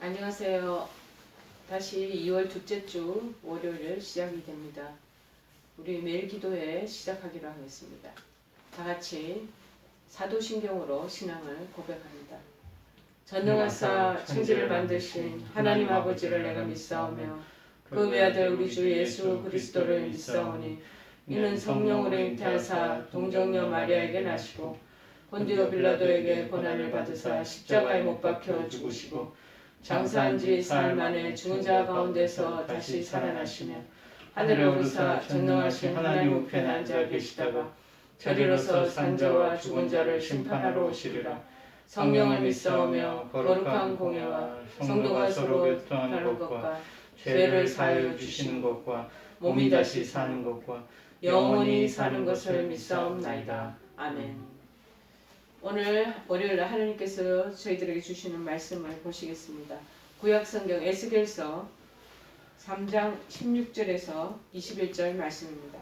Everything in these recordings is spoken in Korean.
안녕하세요. 다시 2월 둘째 주 월요일 시작이 됩니다. 우리 매일 기도회 시작하기로 하겠습니다. 다 같이 사도신경으로 신앙을 고백합니다. 전능하사 천지를 만드신 하나님 아버지를 내가 믿사오며 그 외아들 우리 주 예수 그리스도를 믿사오니 이는 성령으로 잉태하사 동정녀 마리아에게 나시고 본디오 빌라도에게 고난을 받으사 십자가에 못 박혀 죽으시고 장사한 지 사흘 만에 죽은 자 가운데서 다시 살아나시며 하늘에 오르사 전능하신 하나님 우편에 앉아 계시다가 저리로서 산자와 죽은 자를 심판하러 오시리라. 성령을 믿사오며 거룩한 공예와 성도가 서로 교통하는 것과 죄를 사하여 주시는 것과 몸이 다시 사는 것과 영원히 사는 것을 믿사옵나이다. 아멘. 오늘 월요일 하나님께서 저희들에게 주시는 말씀을 보시겠습니다. 구약성경 에스겔서 3장 16절에서 21절 말씀입니다.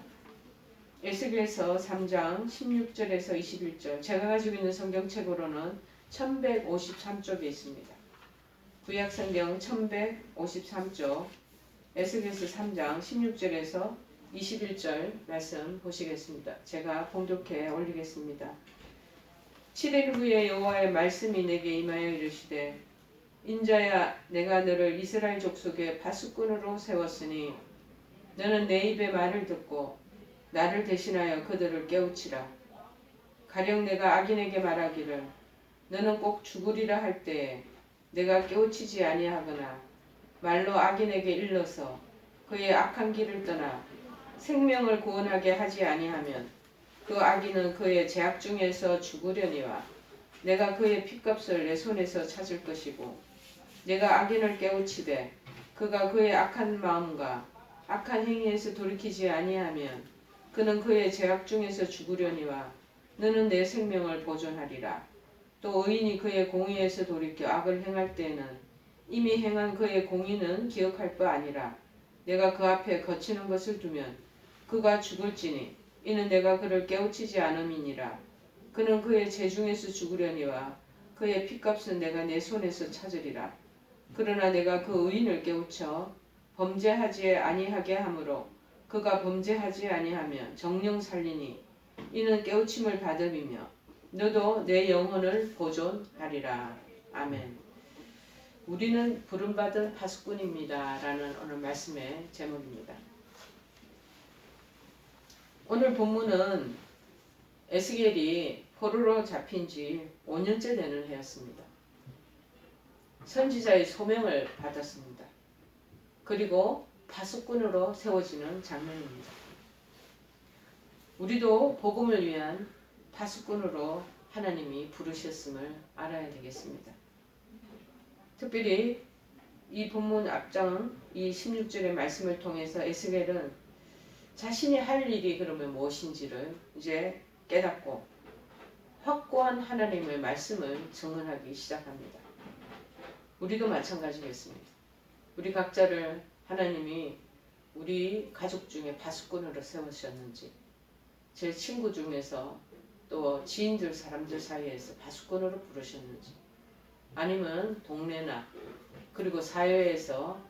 에스겔서 3장 16절에서 21절 제가 가지고 있는 성경책으로는 1153쪽에 있습니다. 구약성경 1153쪽 에스겔서 3장 16절에서 21절 말씀 보시겠습니다. 제가 봉독해 올리겠습니다. 7일 후에 여호와의 말씀이 내게 임하여 이르시되 인자야 내가 너를 이스라엘 족속의 파수꾼으로 세웠으니 너는 내 입의 말을 듣고 나를 대신하여 그들을 깨우치라. 가령 내가 악인에게 말하기를 너는 꼭 죽으리라 할 때에 내가 깨우치지 아니하거나 말로 악인에게 일러서 그의 악한 길을 떠나 생명을 구원하게 하지 아니하면 그 악인은 그의 죄악 중에서 죽으려니와 내가 그의 핏값을 내 손에서 찾을 것이고 내가 악인을 깨우치되 그가 그의 악한 마음과 악한 행위에서 돌이키지 아니하면 그는 그의 죄악 중에서 죽으려니와 너는 내 생명을 보존하리라. 또 의인이 그의 공의에서 돌이켜 악을 행할 때에는 이미 행한 그의 공의는 기억할 바 아니라 내가 그 앞에 거치는 것을 두면 그가 죽을지니 이는 내가 그를 깨우치지 않음이니라. 그는 그의 죄 중에서 죽으려니와 그의 핏값은 내가 내 손에서 찾으리라. 그러나 내가 그 의인을 깨우쳐 범죄하지 아니하게 하므로 그가 범죄하지 아니하면 정령 살리니 이는 깨우침을 받음이며 너도 내 영혼을 보존하리라. 아멘. 우리는 부름받은 파수꾼입니다. 라는 오늘 말씀의 제목입니다. 오늘 본문은 에스겔이 포로로 잡힌 지 5년째 되는 해였습니다. 선지자의 소명을 받았습니다. 그리고 파수꾼으로 세워지는 장면입니다. 우리도 복음을 위한 파수꾼으로 하나님이 부르셨음을 알아야 되겠습니다. 특별히 이 본문 앞장 이 16절의 말씀을 통해서 에스겔은 자신이 할 일이 그러면 무엇인지를 이제 깨닫고 확고한 하나님의 말씀을 증언하기 시작합니다. 우리도 마찬가지겠습니다. 우리 각자를 하나님이 우리 가족 중에 파수꾼으로 세우셨는지, 제 친구 중에서 또 지인들 사람들 사이에서 파수꾼으로 부르셨는지, 아니면 동네나 그리고 사회에서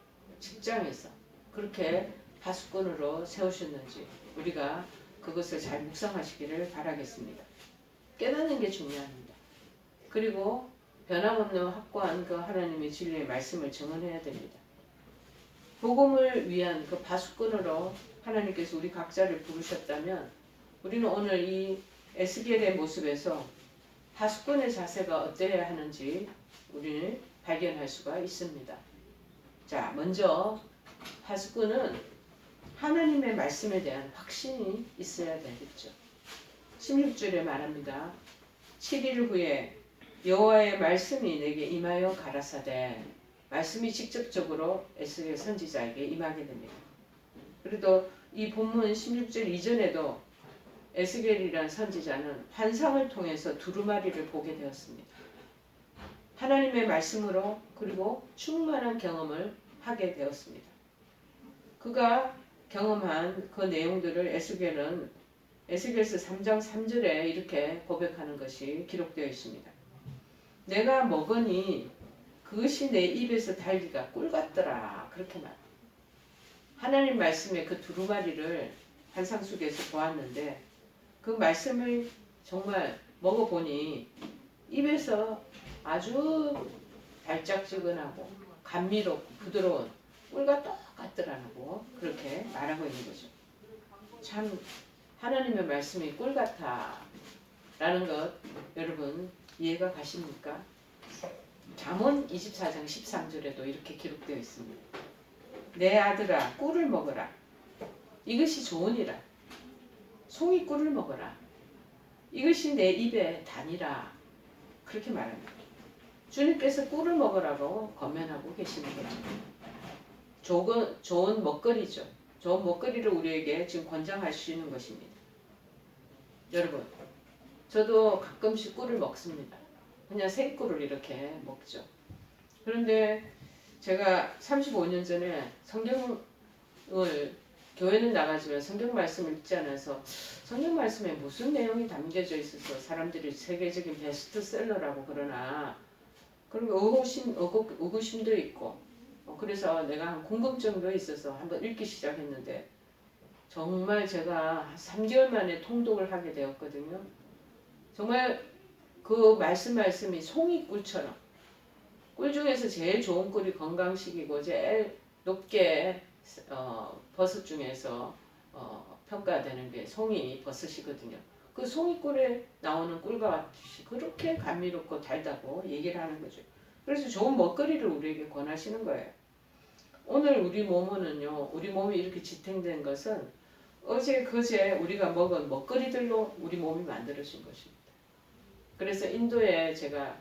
직장에서 그렇게 파수꾼으로 세우셨는지 우리가 그것을 잘 묵상하시기를 바라겠습니다. 깨닫는 게 중요합니다. 그리고 변함없는 확고한 그 하나님의 진리의 말씀을 증언해야 됩니다. 복음을 위한 그 파수꾼으로 하나님께서 우리 각자를 부르셨다면 우리는 오늘 이 에스겔의 모습에서 파수꾼의 자세가 어때야 하는지 우리는 발견할 수가 있습니다. 자, 먼저 파수꾼은 하나님의 말씀에 대한 확신이 있어야 되겠죠. 16절에 말합니다. 7일 후에 여호와의 말씀이 내게 임하여 가라사대. 말씀이 직접적으로 에스겔 선지자에게 임하게 됩니다. 그래도 이 본문 16절 이전에도 에스겔이라는 선지자는 환상을 통해서 두루마리를 보게 되었습니다. 하나님의 말씀으로 그리고 충만한 경험을 하게 되었습니다. 그가 경험한 그 내용들을 에스겔은 에스겔서 3장 3절에 이렇게 고백하는 것이 기록되어 있습니다. 내가 먹으니 그 그것이 내 입에서 달기가 꿀 같더라. 그렇게 말. 하나님 말씀의 그 두루마리를 환상 속에서 보았는데 그 말씀을 정말 먹어보니 입에서 아주 달짝지근하고 감미롭고 부드러운 꿀과 똑같더라고. 그렇게 말하고 있는 거죠. 참 하나님의 말씀이 꿀 같아 라는 것 여러분 이해가 가십니까? 잠언 24장 13절에도 이렇게 기록되어 있습니다. 내 아들아 꿀을 먹어라. 이것이 좋으니라. 송이 꿀을 먹어라. 이것이 내 입에 다니라. 그렇게 말합니다. 주님께서 꿀을 먹으라고 권면하고 계시는 거죠. 좋은 먹거리죠. 좋은 먹거리를 우리에게 지금 권장하시는 것입니다. 여러분, 저도 가끔씩 꿀을 먹습니다. 그냥 생꿀을 이렇게 먹죠. 그런데 제가 35년 전에 성경을 교회는 나가지만 성경 말씀을 읽지 않아서 성경 말씀에 무슨 내용이 담겨져 있어서 사람들이 세계적인 베스트셀러라고 그러나 그런 의구심도 있고 그래서 내가 한 궁금증도 있어서 한번 읽기 시작했는데 정말 제가 한 3개월 만에 통독을 하게 되었거든요. 정말 그 말씀이 송이꿀처럼 꿀 중에서 제일 좋은 꿀이 건강식이고 제일 높게 버섯 중에서 평가되는 게 송이 버섯이거든요. 그 송이꿀에 나오는 꿀과 같이 그렇게 감미롭고 달다고 얘기를 하는 거죠. 그래서 좋은 먹거리를 우리에게 권하시는 거예요. 오늘 우리 몸은요, 우리 몸이 이렇게 지탱된 것은 어제 그제 우리가 먹은 먹거리들로 우리 몸이 만들어진 것입니다. 그래서 인도에 제가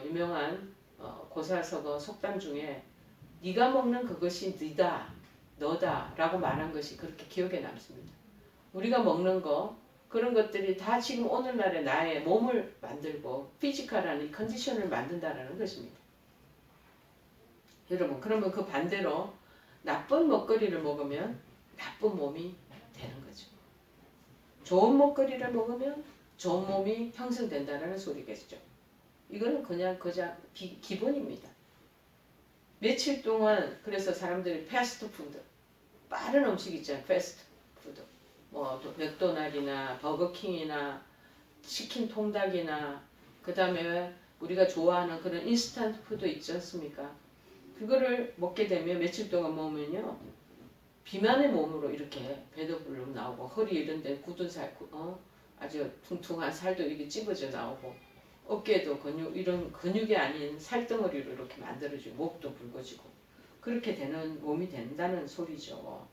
유명한 고사석어 속담 중에 네가 먹는 그것이 니다, 너다 라고 말한 것이 그렇게 기억에 남습니다. 우리가 먹는 거 그런 것들이 다 지금 오늘날의 나의 몸을 만들고 피지컬한 이 컨디션을 만든다는 것입니다. 여러분 그러면 그 반대로 나쁜 먹거리를 먹으면 나쁜 몸이 되는 거죠. 좋은 먹거리를 먹으면 좋은 몸이 형성된다는 소리겠죠. 이거는 그냥 기본입니다. 며칠 동안 그래서 사람들이 패스트푸드 빠른 음식 있잖아요. 패스트푸드 뭐 맥도날드나 버거킹이나 치킨 통닭이나 그 다음에 우리가 좋아하는 그런 인스턴트 푸드 있지 않습니까? 그거를 먹게 되면 며칠 동안 먹으면요 비만의 몸으로 이렇게 배도 불러 나오고 허리 이런 데 굳은 살 아주 퉁퉁한 살도 이렇게 찝어져 나오고 어깨도 이런 근육이 아닌 살덩어리로 이렇게 만들어지고 목도 붉어지고 그렇게 되는 몸이 된다는 소리죠.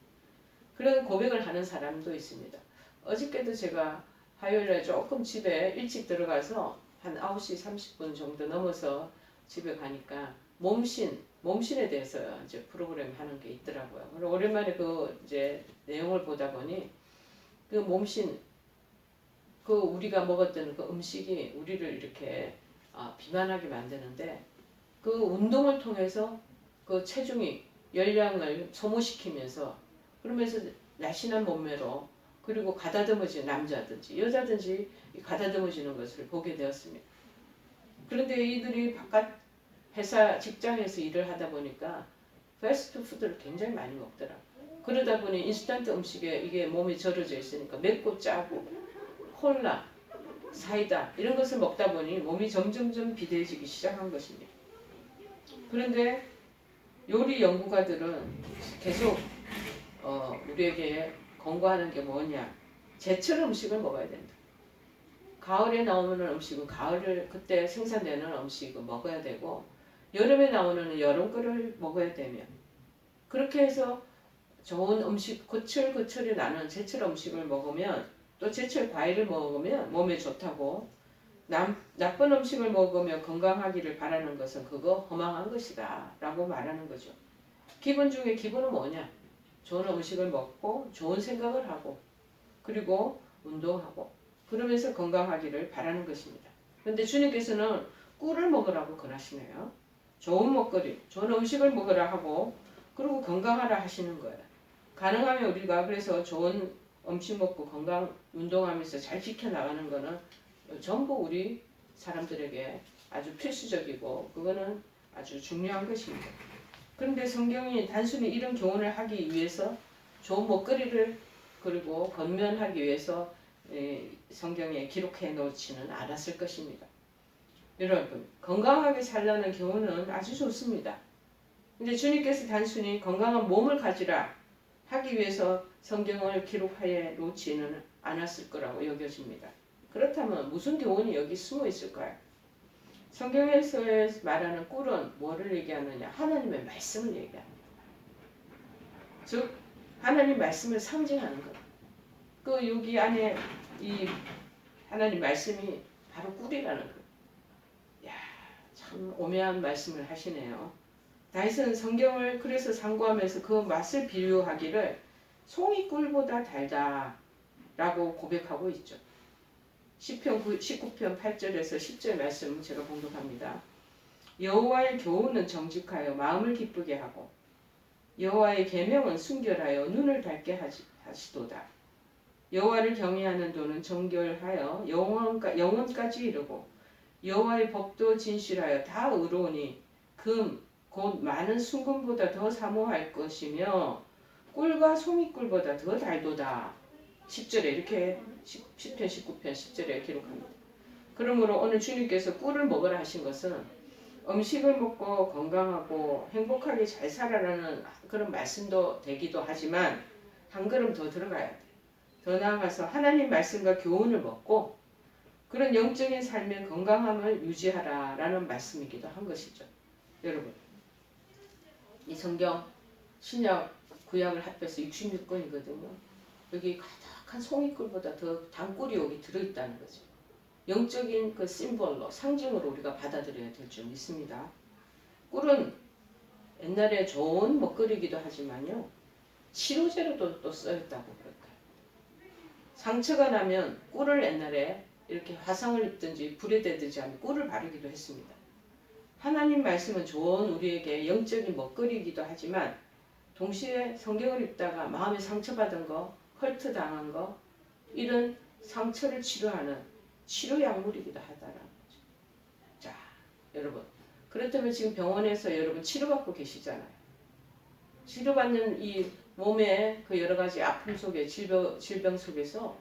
그런 고백을 하는 사람도 있습니다. 어저께도 제가 화요일에 조금 집에 일찍 들어가서 한 9시 30분 정도 넘어서 집에 가니까 몸신에 대해서 이제 프로그램 하는 게 있더라고요. 그리고 오랜만에 그 이제 내용을 보다 보니 그 몸신 그 우리가 먹었던 그 음식이 우리를 이렇게 비만하게 만드는데 그 운동을 통해서 그 체중이 열량을 소모시키면서 그러면서 날씬한 몸매로 그리고 가다듬어지는 남자든지 여자든지 가다듬어지는 것을 보게 되었습니다. 그런데 이들이 바깥 회사 직장에서 일을 하다 보니까 패스트푸드를 굉장히 많이 먹더라. 그러다 보니 인스턴트 음식에 이게 몸에 절여져 있으니까 맵고 짜고 콜라, 사이다 이런 것을 먹다 보니 몸이 점점점 비대해지기 시작한 것입니다. 그런데 요리 연구가들은 계속 우리에게 권고하는 게 뭐냐? 제철 음식을 먹어야 된다. 가을에 나오는 음식은 가을을 그때 생산되는 음식을 먹어야 되고 여름에 나오는 여름 거를 먹어야 되며 그렇게 해서 좋은 음식 거철거철이 나는 제철 음식을 먹으면 또 제철 과일을 먹으면 몸에 좋다고 나쁜 음식을 먹으며 건강하기를 바라는 것은 그거 허망한 것이다 라고 말하는 거죠. 기본 중에 기본은 뭐냐? 좋은 음식을 먹고 좋은 생각을 하고 그리고 운동하고 그러면서 건강하기를 바라는 것입니다. 그런데 주님께서는 꿀을 먹으라고 권하시네요. 좋은 먹거리, 좋은 음식을 먹으라 하고 그리고 건강하라 하시는 거예요. 가능하면 우리가 그래서 좋은 음식 먹고 건강 운동하면서 잘 지켜나가는 거는 전부 우리 사람들에게 아주 필수적이고 그거는 아주 중요한 것입니다. 그런데 성경이 단순히 이런 교훈을 하기 위해서 좋은 먹거리를 그리고 건면하기 위해서 성경에 기록해 놓지는 않았을 것입니다. 여러분, 건강하게 살라는 교훈은 아주 좋습니다. 근데 주님께서 단순히 건강한 몸을 가지라 하기 위해서 성경을 기록하여 놓지는 않았을 거라고 여겨집니다. 그렇다면 무슨 교훈이 여기 숨어 있을까요? 성경에서 말하는 꿀은 뭐를 얘기하느냐? 하나님의 말씀을 얘기합니다. 즉 하나님 말씀을 상징하는 것. 그 여기 안에 이 하나님 말씀이 바로 꿀이라는 것. 야, 참 오묘한 말씀을 하시네요. 다윗은 성경을 그래서 상고하면서 그 맛을 비유하기를 송이 꿀보다 달다라고 고백하고 있죠. 시편 19편 8절에서 10절 말씀 제가 봉독합니다. 여호와의 교훈은 정직하여 마음을 기쁘게 하고 여호와의 계명은 순결하여 눈을 밝게 하시도다. 여호와를 경외하는 도는 정결하여 영원까지 이르고 여호와의 법도 진실하여 다 의로우니 금 곧 많은 순금보다 더 사모할 것이며 꿀과 송이꿀보다 더 달도다. 10절에 이렇게 시편 19편 10절에 기록합니다. 그러므로 오늘 주님께서 꿀을 먹으라 하신 것은 음식을 먹고 건강하고 행복하게 잘 살아라는 그런 말씀도 되기도 하지만 한 걸음 더 들어가야 돼요. 더 나아가서 하나님 말씀과 교훈을 먹고 그런 영적인 삶의 건강함을 유지하라라는 말씀이기도 한 것이죠. 여러분, 이 성경 신약 구약을 합해서 66권이거든요. 여기 가득한 송이꿀보다 더 단꿀이 여기 들어있다는 거죠. 영적인 그 심볼로 상징으로 우리가 받아들여야 될 줄 믿습니다. 꿀은 옛날에 좋은 먹거리이기도 하지만요. 치료제로도 또 쓰였다고 그럴까요? 상처가 나면 꿀을 옛날에 이렇게 화상을 입든지 불에 대든지 하면 꿀을 바르기도 했습니다. 하나님 말씀은 좋은 우리에게 영적인 먹거리이기도 하지만 동시에 성경을 읽다가 마음에 상처받은 거, 헐트 당한 거 이런 상처를 치료하는 치료 약물이기도 하다라는 거죠. 자, 여러분. 그렇다면 지금 병원에서 여러분 치료받고 계시잖아요. 치료받는 이 몸의 그 여러 가지 아픔 속에 질병 속에서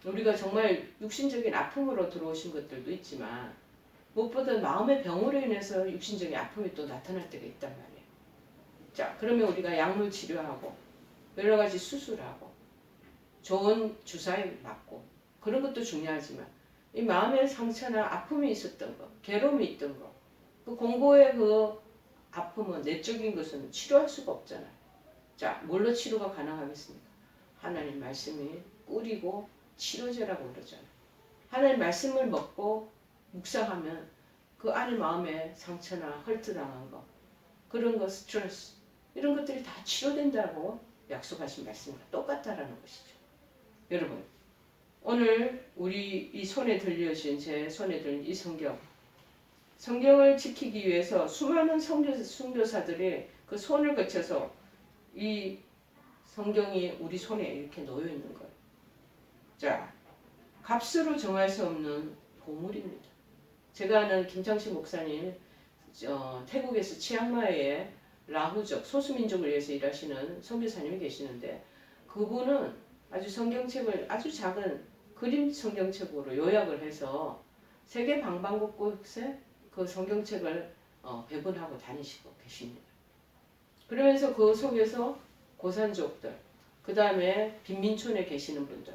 우리가 정말 육신적인 아픔으로 들어오신 것들도 있지만 무엇보다 마음의 병으로 인해서 육신적인 아픔이 또 나타날 때가 있단 말이에요. 자, 그러면 우리가 약물 치료하고 여러 가지 수술하고 좋은 주사에 맞고 그런 것도 중요하지만 이 마음의 상처나 아픔이 있었던 거, 괴로움이 있던 거, 그 공고의 그 아픔은 내적인 것은 치료할 수가 없잖아요. 자, 뭘로 치료가 가능하겠습니까? 하나님 말씀이 꿀이고 치료제라고 그러잖아요. 하나님 말씀을 먹고 묵상하면 그 안에 마음에 상처나 헐트당한 거, 그런 거 스트레스 이런 것들이 다 치료된다고 약속하신 말씀과 똑같다라는 것이죠. 여러분, 오늘 우리 이 손에 들려진 제 손에 들린 이 성경을 지키기 위해서 수많은 선교사들이 그 손을 거쳐서 이 성경이 우리 손에 이렇게 놓여 있는 거예요. 자, 값으로 정할 수 없는 보물입니다. 제가 아는 김창식 목사님, 태국에서 치앙마이에 라후족 소수민족을 위해서 일하시는 선교사님이 계시는데 그분은 아주 성경책을 아주 작은 그림 성경책으로 요약을 해서 세계 방방곳곳에 그 성경책을 배분하고 다니시고 계십니다. 그러면서 그 속에서 고산족들, 그 다음에 빈민촌에 계시는 분들,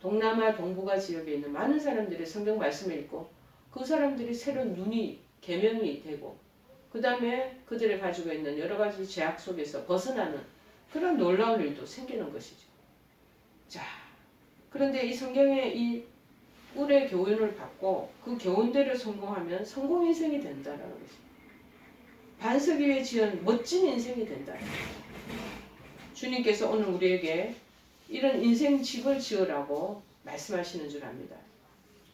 동남아 동북아 지역에 있는 많은 사람들이 성경 말씀을 읽고 그 사람들이 새로운 눈이 개명이 되고 그 다음에 그들이 가지고 있는 여러 가지 제약 속에서 벗어나는 그런 놀라운 일도 생기는 것이죠. 자, 그런데 이 성경의 이 꿀의 교훈을 받고 그 교훈대로 성공하면 성공 인생이 된다는 것입니다. 반석 위에 지은 멋진 인생이 된다는 것입니다. 주님께서 오늘 우리에게 이런 인생 집을 지으라고 말씀하시는 줄 압니다.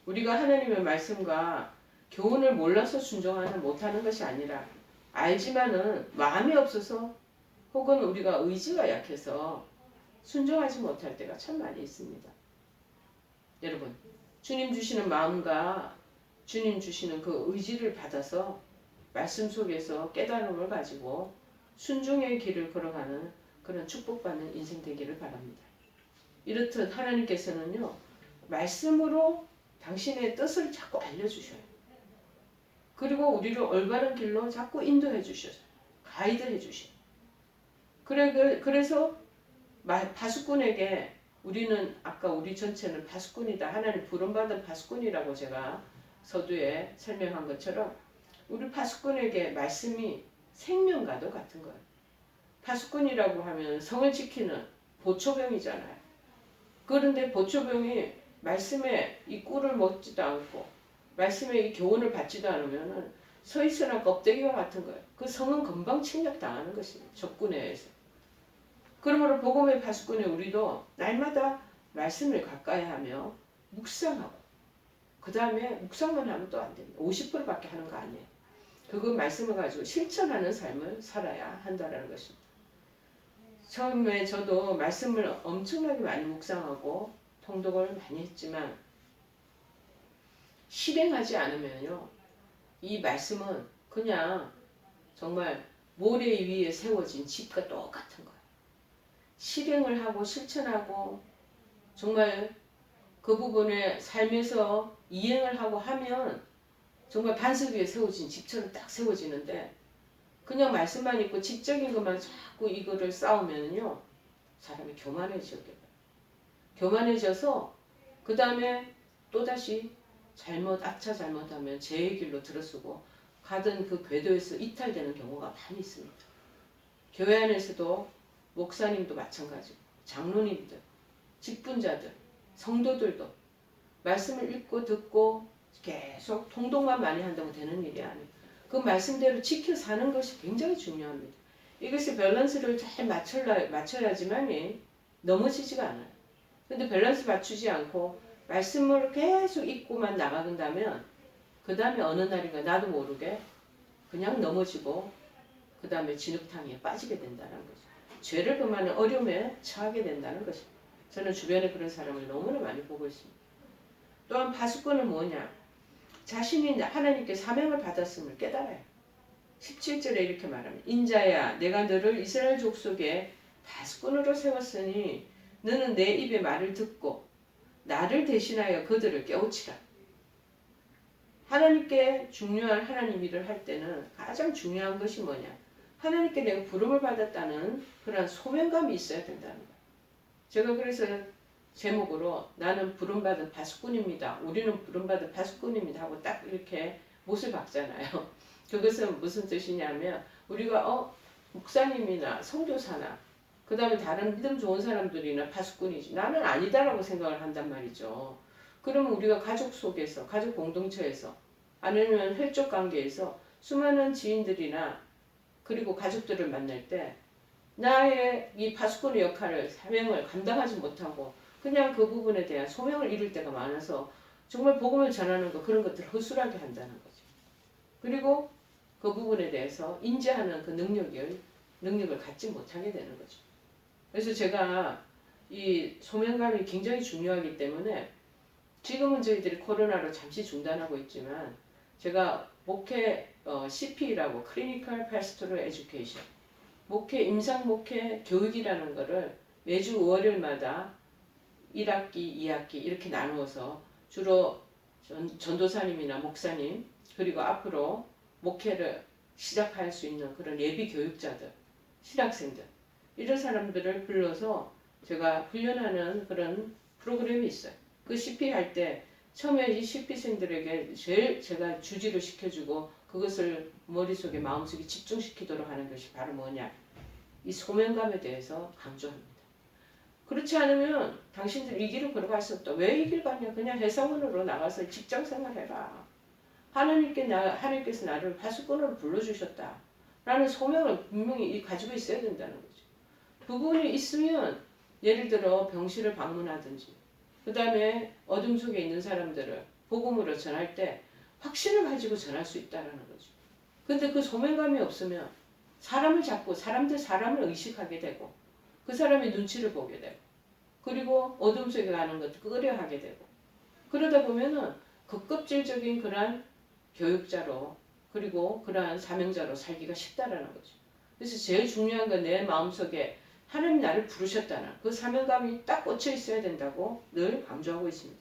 우리가 하나님의 말씀과 교훈을 몰라서 순종하는 못하는 것이 아니라 알지만은 마음이 없어서 혹은 우리가 의지가 약해서 순종하지 못할 때가 참 많이 있습니다. 여러분, 주님 주시는 마음과 주님 주시는 그 의지를 받아서 말씀 속에서 깨달음을 가지고 순종의 길을 걸어가는 그런 축복받는 인생 되기를 바랍니다. 이렇듯 하나님께서는요, 말씀으로 당신의 뜻을 자꾸 알려주셔요. 그리고 우리를 올바른 길로 자꾸 인도해 주셔요. 가이드해 주셔요. 그래서 파수꾼에게 우리는 아까 우리 전체는 파수꾼이다. 하나님 부름받은 파수꾼이라고 제가 서두에 설명한 것처럼 우리 파수꾼에게 말씀이 생명과도 같은 거예요. 파수꾼이라고 하면 성을 지키는 보초병이잖아요. 그런데 보초병이 말씀에 이 꿀을 먹지도 않고 말씀에 이 교훈을 받지도 않으면 서 있으나 껍데기와 같은 거예요. 그 성은 금방 침략당하는 것입니다. 적군에 의해서. 그러므로 복음의 파수꾼이 우리도 날마다 말씀을 가까이 하며 묵상하고 그 다음에 묵상만 하면 또 안 됩니다. 50%밖에 하는 거 아니에요. 그거 말씀을 가지고 실천하는 삶을 살아야 한다는 것입니다. 처음에 저도 말씀을 엄청나게 많이 묵상하고 통독을 많이 했지만 실행하지 않으면요. 이 말씀은 그냥 정말 모래 위에 세워진 집과 똑같은 거예요. 실행을 하고 실천하고 정말 그 부분에 삶에서 이행을 하고 하면 정말 반석 위에 세워진 집처럼 딱 세워지는데 그냥 말씀만 있고 지적인 것만 자꾸 이거를 쌓으면요 사람이 교만해져서 그 다음에 또다시 악차 잘못하면 죄의 길로 들어서고 가던 그 궤도에서 이탈되는 경우가 많이 있습니다. 교회 안에서도 목사님도 마찬가지고 장로님들, 직분자들, 성도들도 말씀을 읽고 듣고 계속 통독만 많이 한다고 되는 일이 아니에요. 그 말씀대로 지켜 사는 것이 굉장히 중요합니다. 이것이 밸런스를 잘 맞춰야지만이 넘어지지가 않아요. 근데 밸런스 맞추지 않고 말씀을 계속 읽고만 나간다면 그 다음에 어느 날인가 나도 모르게 그냥 넘어지고 그 다음에 진흙탕에 빠지게 된다는 거죠. 죄를 범하는 어려움에 처하게 된다는 것입니다. 저는 주변에 그런 사람을 너무나 많이 보고 있습니다. 또한 파수꾼은 뭐냐? 자신이 하나님께 사명을 받았음을 깨달아요. 17절에 이렇게 말합니다. 인자야 내가 너를 이스라엘 족속의 파수꾼으로 세웠으니 너는 내 입의 말을 듣고 나를 대신하여 그들을 깨우치라. 하나님께 중요한 하나님 일을 할 때는 가장 중요한 것이 뭐냐? 하나님께 내가 부름을 받았다는 그런 소명감이 있어야 된다는 거예요. 제가 그래서 제목으로 나는 부름받은 파수꾼입니다. 우리는 부름받은 파수꾼입니다 하고 딱 이렇게 못을 박잖아요. 그것은 무슨 뜻이냐면 우리가 목사님이나 선교사나 그 다음에 다른 믿음 좋은 사람들이나 파수꾼이지 나는 아니다라고 생각을 한단 말이죠. 그러면 우리가 가족 속에서 가족 공동체에서 아니면 혈족 관계에서 수많은 지인들이나 그리고 가족들을 만날 때 나의 이 파수꾼의 역할을 사명을 감당하지 못하고 그냥 그 부분에 대한 소명을 이룰 때가 많아서 정말 복음을 전하는 거 그런 것들을 허술하게 한다는 거죠. 그리고 그 부분에 대해서 인지하는 그 능력을 갖지 못하게 되는 거죠. 그래서 제가 이 소명감이 굉장히 중요하기 때문에 지금은 저희들이 코로나로 잠시 중단하고 있지만 제가 목회 CP라고 Clinical Pastoral Education 목회 임상 목회 교육이라는 거를 매주 월요일마다 1학기, 2학기 이렇게 나누어서 주로 전도사님이나 목사님 그리고 앞으로 목회를 시작할 수 있는 그런 예비 교육자들, 신학생들 이런 사람들을 불러서 제가 훈련하는 그런 프로그램이 있어요. 그 CP 할 때 처음에 이 CP생들에게 제일 제가 주지를 시켜주고 그것을 머릿속에 마음속에 집중시키도록 하는 것이 바로 뭐냐? 이 소명감에 대해서 강조합니다. 그렇지 않으면 당신들 이 길을 걸어갈 수 없다. 왜 이 길 가냐? 그냥 회사원으로 나가서 직장생활 해라. 하나님께서 나를 파수꾼으로 불러주셨다. 라는 소명을 분명히 가지고 있어야 된다는 거죠. 부분이 있으면 예를 들어 병실을 방문하든지 그 다음에 어둠 속에 있는 사람들을 복음으로 전할 때 확신을 가지고 전할 수 있다는 거죠. 근데 그 소명감이 없으면 사람을 잡고 사람을 의식하게 되고 그 사람의 눈치를 보게 되고 그리고 어둠 속에 가는 것도 꺼려하게 되고 그러다 보면은 극급질적인 그러한 교육자로 그리고 그러한 사명자로 살기가 쉽다라는 거죠. 그래서 제일 중요한 건 내 마음속에 하나님 나를 부르셨다는 그 사명감이 딱 꽂혀 있어야 된다고 늘 강조하고 있습니다.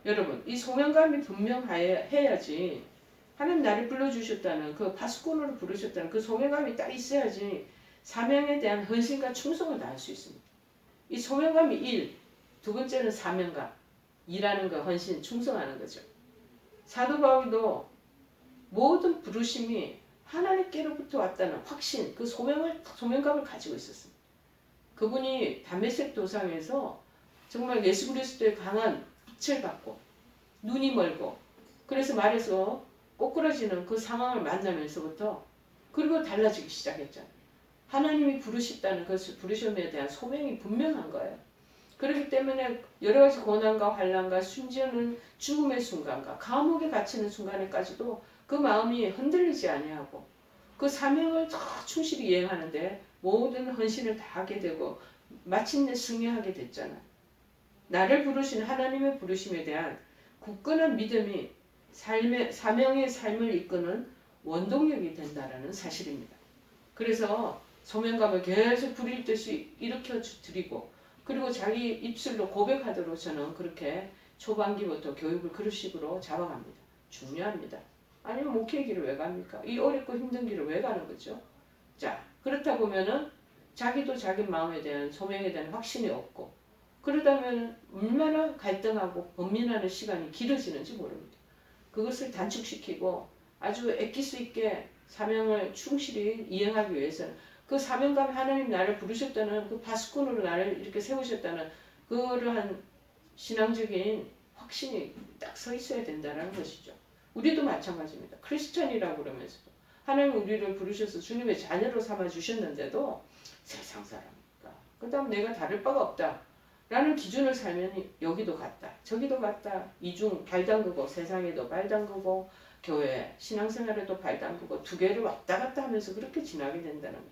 여러분, 이 소명감이 분명해야지 하나님 나를 불러주셨다는 그 파수꾼으로 부르셨다는 그 소명감이 딱 있어야지 사명에 대한 헌신과 충성을 다할 수 있습니다. 이 소명감이 1, 두 번째는 사명감, 일하는 거, 헌신, 충성하는 거죠. 사도 바울도 모든 부르심이 하나님께로부터 왔다는 확신, 그 소명감을 가지고 있었습니다. 그분이 담메색 도상에서 정말 예수 그리스도의 강한 빛을 받고 눈이 멀고 그래서 말해서 꼬꾸라지는 그 상황을 만나면서부터 그리고 달라지기 시작했잖아요. 하나님이 부르셨다는 것을 부르심에 대한 소명이 분명한 거예요. 그렇기 때문에 여러 가지 고난과 환난과 심지어는 죽음의 순간과 감옥에 갇히는 순간에까지도 그 마음이 흔들리지 아니하고 그 사명을 더 충실히 이행하는데 모든 헌신을 다하게 되고 마침내 승리하게 됐잖아요. 나를 부르신 하나님의 부르심에 대한 굳건한 믿음이 사명의 삶을 이끄는 원동력이 된다는 사실입니다. 그래서 소명감을 계속 부릴 듯이 일으켜 드리고 그리고 자기 입술로 고백하도록 저는 그렇게 초반기부터 교육을 그런 식으로 잡아갑니다. 중요합니다. 아니면 목회 길을 왜 갑니까? 이 어렵고 힘든 길을 왜 가는 거죠? 자, 그렇다 보면은 자기도 자기 마음에 대한 소명에 대한 확신이 없고 그러다면 얼마나 갈등하고 번민하는 시간이 길어지는지 모릅니다. 그것을 단축시키고 아주 엑기스 있게 사명을 충실히 이행하기 위해서는 그 사명감 하나님 나를 부르셨다는 그 파수꾼으로 나를 이렇게 세우셨다는 그러한 신앙적인 확신이 딱 서 있어야 된다는 것이죠. 우리도 마찬가지입니다. 크리스천이라고 그러면서도 하나님 우리를 부르셔서 주님의 자녀로 삼아 주셨는데도 세상 사람이니까 그 다음 내가 다를 바가 없다 라는 기준을 살면 여기도 갔다 저기도 갔다 이중 발 담그고 세상에도 발 담그고 교회 신앙생활에도 발 담그고 두 개를 왔다 갔다 하면서 그렇게 지나게 된다는 거예요.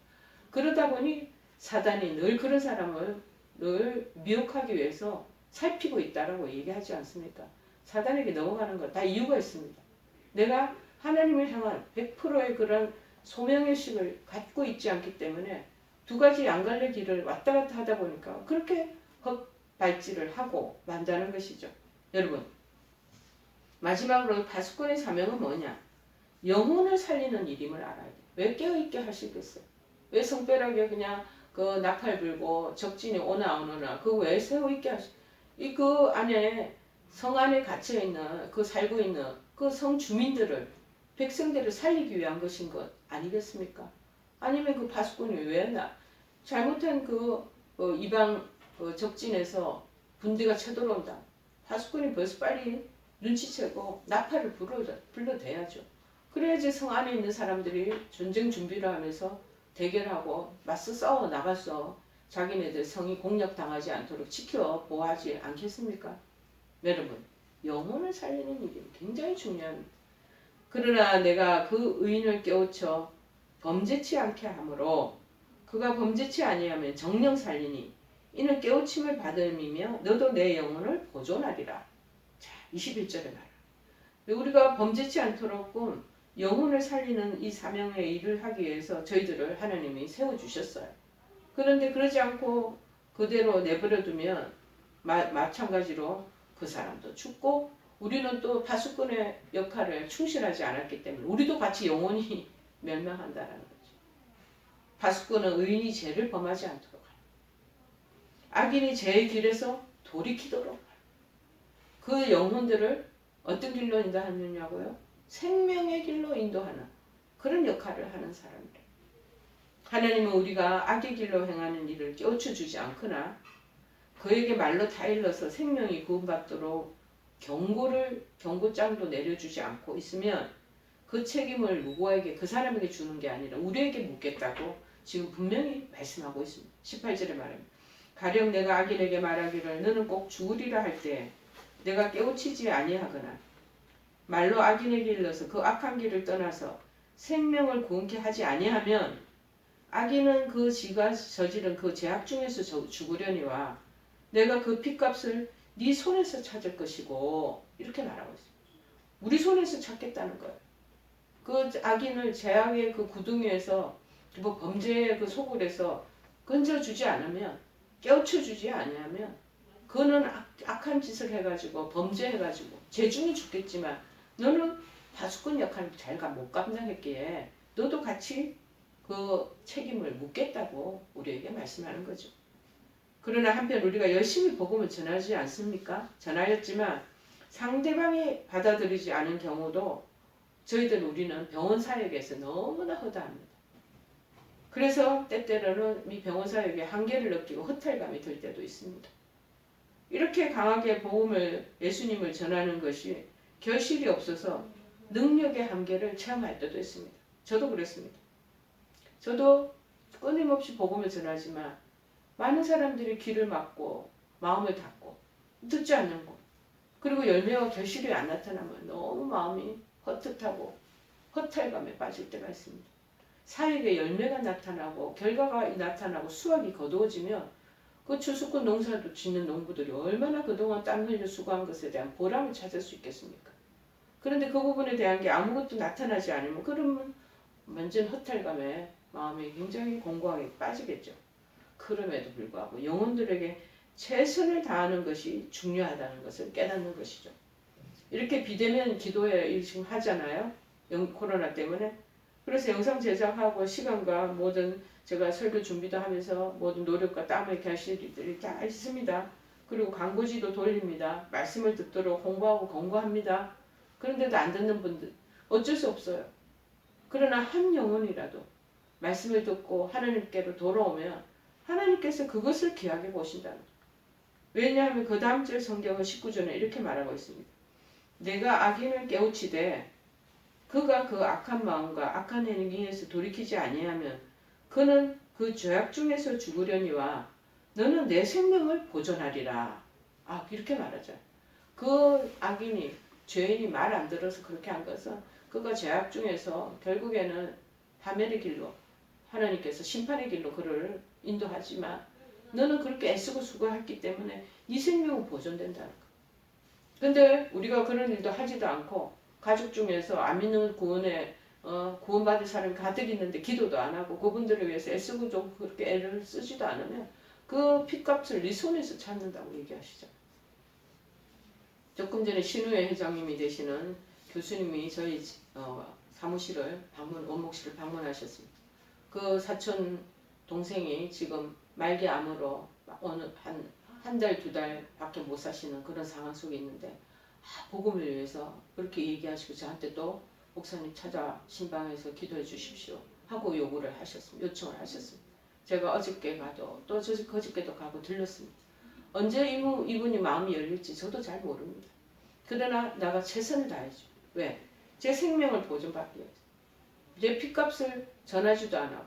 그러다 보니 사단이 늘 그런 사람을 늘 미혹하기 위해서 살피고 있다라고 얘기하지 않습니까? 사단에게 넘어가는 거 다 이유가 있습니다. 내가 하나님을 향한 100%의 그런 소명의식을 갖고 있지 않기 때문에 두 가지 양갈래 길을 왔다 갔다 하다 보니까 그렇게 헛발질을 하고 만다는 것이죠. 여러분, 마지막으로 파수꾼의 사명은 뭐냐? 영혼을 살리는 일임을 알아야 돼요. 왜 깨어있게 하시겠어요? 왜 성별하게 그냥 그 나팔 불고 적진이 오나 안 오나 그거 왜 세워있게 하시? 이 그 안에 성 안에 갇혀 있는 그 살고 있는 그 성 주민들을 백성들을 살리기 위한 것인 것 아니겠습니까? 아니면 그 파수꾼이 왜 잘못한 그 이방 적진에서 군대가 쳐들어온다. 파수꾼이 벌써 빨리 눈치채고 나팔을 불러대야죠. 그래야지 성 안에 있는 사람들이 전쟁 준비를 하면서 대결하고 맞서 싸워 나가서 자기네들 성이 공략당하지 않도록 지켜 보호하지 않겠습니까? 여러분, 영혼을 살리는 일이 굉장히 중요합니다. 그러나 내가 그 의인을 깨우쳐 범죄치 않게 하므로 그가 범죄치 아니하면 정령 살리니 이는 깨우침을 받음이며 너도 내 영혼을 보존하리라. 자, 21절에 말이야. 우리가 범죄치 않도록 영혼을 살리는 이 사명의 일을 하기 위해서 저희들을 하나님이 세워주셨어요. 그런데 그러지 않고 그대로 내버려 두면 마찬가지로 그 사람도 죽고 우리는 또 파수꾼의 역할을 충실하지 않았기 때문에 우리도 같이 영혼이 멸망한다는 거죠. 파수꾼은 의인이 죄를 범하지 않도록 하라. 악인이 죄의 길에서 돌이키도록 하라. 그 영혼들을 어떤 길로 인도하느냐고요? 생명의 길로 인도하는 그런 역할을 하는 사람들. 하나님은 우리가 악의 길로 행하는 일을 깨우쳐주지 않거나 그에게 말로 타일러서 생명이 구원받도록 경고장도 내려주지 않고 있으면 그 책임을 누구에게 그 사람에게 주는 게 아니라 우리에게 묻겠다고 지금 분명히 말씀하고 있습니다. 18절에 말합니다. 가령 내가 악인에게 말하기를 너는 꼭 죽으리라 할 때 내가 깨우치지 아니하거나 말로 악인에게 일러서 그 악한 길을 떠나서 생명을 구원케 하지 아니하면 악인은 그 지가 저지른 그 죄악 중에서 죽으려니와 내가 그 핏값을 네 손에서 찾을 것이고 이렇게 말하고 있습니다. 우리 손에서 찾겠다는 거예요. 그 악인을 죄악의 그 구덩이에서 뭐 범죄의 그 소굴에서 건져주지 않으면, 깨우쳐주지 아니하면 그는 악한 짓을 해가지고 범죄해가지고 죄중에 죽겠지만 너는 파수꾼 역할을 잘 못 감당했기에 너도 같이 그 책임을 묻겠다고 우리에게 말씀하는 거죠. 그러나 한편 우리가 열심히 복음을 전하지 않습니까? 전하였지만 상대방이 받아들이지 않은 경우도 우리는 병원 사역에서 너무나 허다합니다. 그래서 때때로는 이 병원 사역의 한계를 느끼고 허탈감이 들 때도 있습니다. 이렇게 강하게 복음을, 예수님을 전하는 것이 결실이 없어서 능력의 한계를 체험할 때도 있습니다. 저도 그랬습니다. 저도 끊임없이 복음을 전하지만 많은 사람들이 귀를 막고 마음을 닫고 듣지 않는 것, 그리고 열매와 결실이 안 나타나면 너무 마음이 헛헛하고 허탈감에 빠질 때가 있습니다. 사역에 열매가 나타나고 결과가 나타나고 수확이 거두어지면 그 추수꾼 농사도 짓는 농부들이 얼마나 그동안 땀 흘려 수고한 것에 대한 보람을 찾을 수 있겠습니까? 그런데 그 부분에 대한 게 아무것도 나타나지 않으면 그러면 완전 허탈감에 마음이 굉장히 공고하게 빠지겠죠. 그럼에도 불구하고 영혼들에게 최선을 다하는 것이 중요하다는 것을 깨닫는 것이죠. 이렇게 비대면 기도회 지금 하잖아요. 코로나 때문에. 그래서 영상 제작하고 시간과 모든 제가 설교 준비도 하면서 모든 노력과 땀의 결실들이 다 있습니다. 그리고 광고지도 돌립니다. 말씀을 듣도록 홍보하고 권고합니다. 그런데도 안 듣는 분들 어쩔 수 없어요. 그러나 한 영혼이라도 말씀을 듣고 하나님께로 돌아오면 하나님께서 그것을 귀하게 보신다는 거예요. 왜냐하면 그 다음 절 성경은 19절에 이렇게 말하고 있습니다. 내가 악인을 깨우치되 그가 그 악한 마음과 악한 행위에서 돌이키지 아니하면 그는 그 죄악 중에서 죽으려니와 너는 내 생명을 보존하리라. 이렇게 말하죠. 그 악인이, 죄인이 말 안 들어서 그렇게 한 것은 그가 죄악 중에서 결국에는 파멸의 길로, 하나님께서 심판의 길로 그를 인도하지만 너는 그렇게 애쓰고 수고했기 때문에 네 생명은 보존된다는 거. 근데 우리가 그런 일도 하지도 않고 가족 중에서 안 믿는 구원받을 사람이 가득 있는데 기도도 안 하고 그분들을 위해서 애쓰고 좀 그렇게 애를 쓰지도 않으면 그 핏값을 네 손에서 찾는다고 얘기하시죠. 조금 전에 신우회 회장님이 되시는 교수님이 저희 사무실을 원목실을 방문하셨습니다. 그 사촌 동생이 지금 말기암으로 어느 한 달, 두 달밖에 못 사시는 그런 상황 속에 있는데 복음을 위해서 그렇게 얘기하시고 저한테 또 목사님 찾아 신방에서 기도해 주십시오 하고 요청을 하셨습니다. 제가 어저께 가도 또 그저께도 가고 들렸습니다. 언제 이분이 마음이 열릴지 저도 잘 모릅니다. 그러나 내가 최선을 다해줘. 왜? 제 생명을 보존받기 위해서. 제 핏값을 전하지도 않아.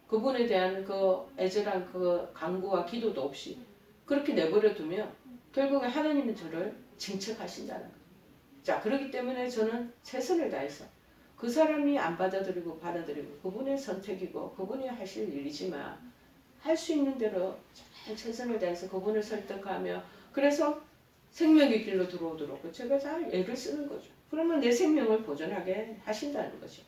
그분에 대한 그 애절한 그 간구와 기도도 없이 그렇게 내버려 두면 결국에 하나님은 저를 징책하신다는 거예요. 자, 그렇기 때문에 저는 최선을 다해서 그 사람이 안 받아들이고 그분의 선택이고 그분이 하실 일이지만 할 수 있는 대로 잘 최선을 다해서 그분을 설득하며 그래서 생명의 길로 들어오도록 제가 잘 애를 쓰는 거죠. 그러면 내 생명을 보존하게 하신다는 거죠.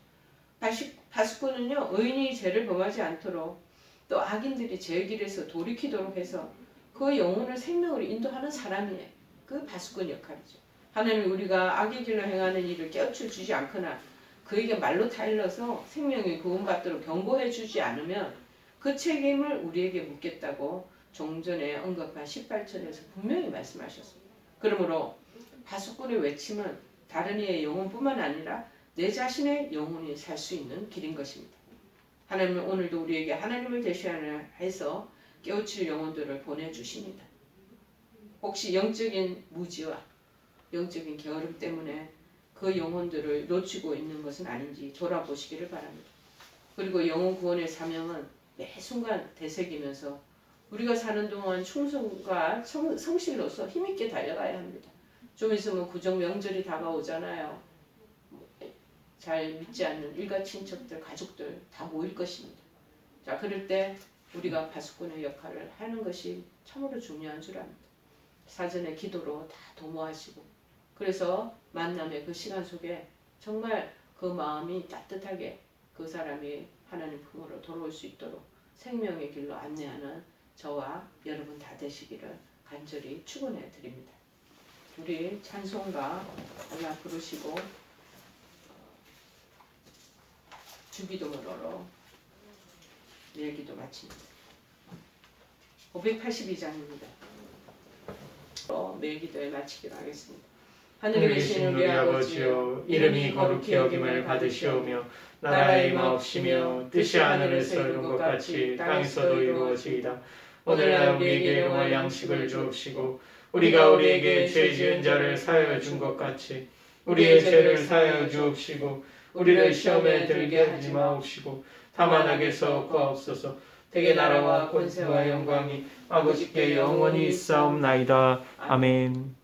파수꾼은요, 의인이 죄를 범하지 않도록 또 악인들이 죄의 길에서 돌이키도록 해서 그 영혼을 생명으로 인도하는 사람이에요. 그 파수꾼 역할이죠. 하나님 우리가 악의 길로 행하는 일을 깨우쳐 주지 않거나 그에게 말로 타일러서 생명이 구원받도록 경고해 주지 않으면 그 책임을 우리에게 묻겠다고 종전에 언급한 18절에서 분명히 말씀하셨습니다. 그러므로 파수꾼의 외침은 다른 이의 영혼뿐만 아니라 내 자신의 영혼이 살 수 있는 길인 것입니다. 하나님은 오늘도 우리에게 하나님을 대신하려 해서 깨우칠 영혼들을 보내주십니다. 혹시 영적인 무지와 영적인 게으름 때문에 그 영혼들을 놓치고 있는 것은 아닌지 돌아보시기를 바랍니다. 그리고 영혼 구원의 사명은 매 순간 되새기면서 우리가 사는 동안 충성과 성실로서 힘있게 달려가야 합니다. 좀 있으면 구정 명절이 다가오잖아요. 잘 믿지 않는 일가 친척들, 가족들 다 모일 것입니다. 자, 그럴 때 우리가 파수꾼의 역할을 하는 것이 참으로 중요한 줄 압니다. 사전에 기도로 다 도모하시고 그래서 만남의 그 시간 속에 정말 그 마음이 따뜻하게 그 사람이 하나님 품으로 돌아올 수 있도록 생명의 길로 안내하는 저와 여러분 다 되시기를 간절히 축원해 드립니다. 우리 찬송가 하나 부르시고 주기도문으로 멜기도 마칩니다. 582장입니다. 멜기도에 마치기로 하겠습니다. 하늘에 계신 우리 아버지여, 이름이 거룩히 여김을 받으시오며 나라의 임하옵시며 뜻이 하늘에서 이룬 것 같이 땅에서도 이루어지이다. 오늘날 우리에게 일용할 양식을 주옵시고 우리가 우리에게 죄 지은 자를 사하여 준 것 같이 우리의 죄를 사하여 주옵시고 우리를 시험에 들게 하지 마옵시고 다만 악에서 구하옵소서. 대개 나라와 권세와 영광이 아버지께 영원히 있사옵나이다. 아멘.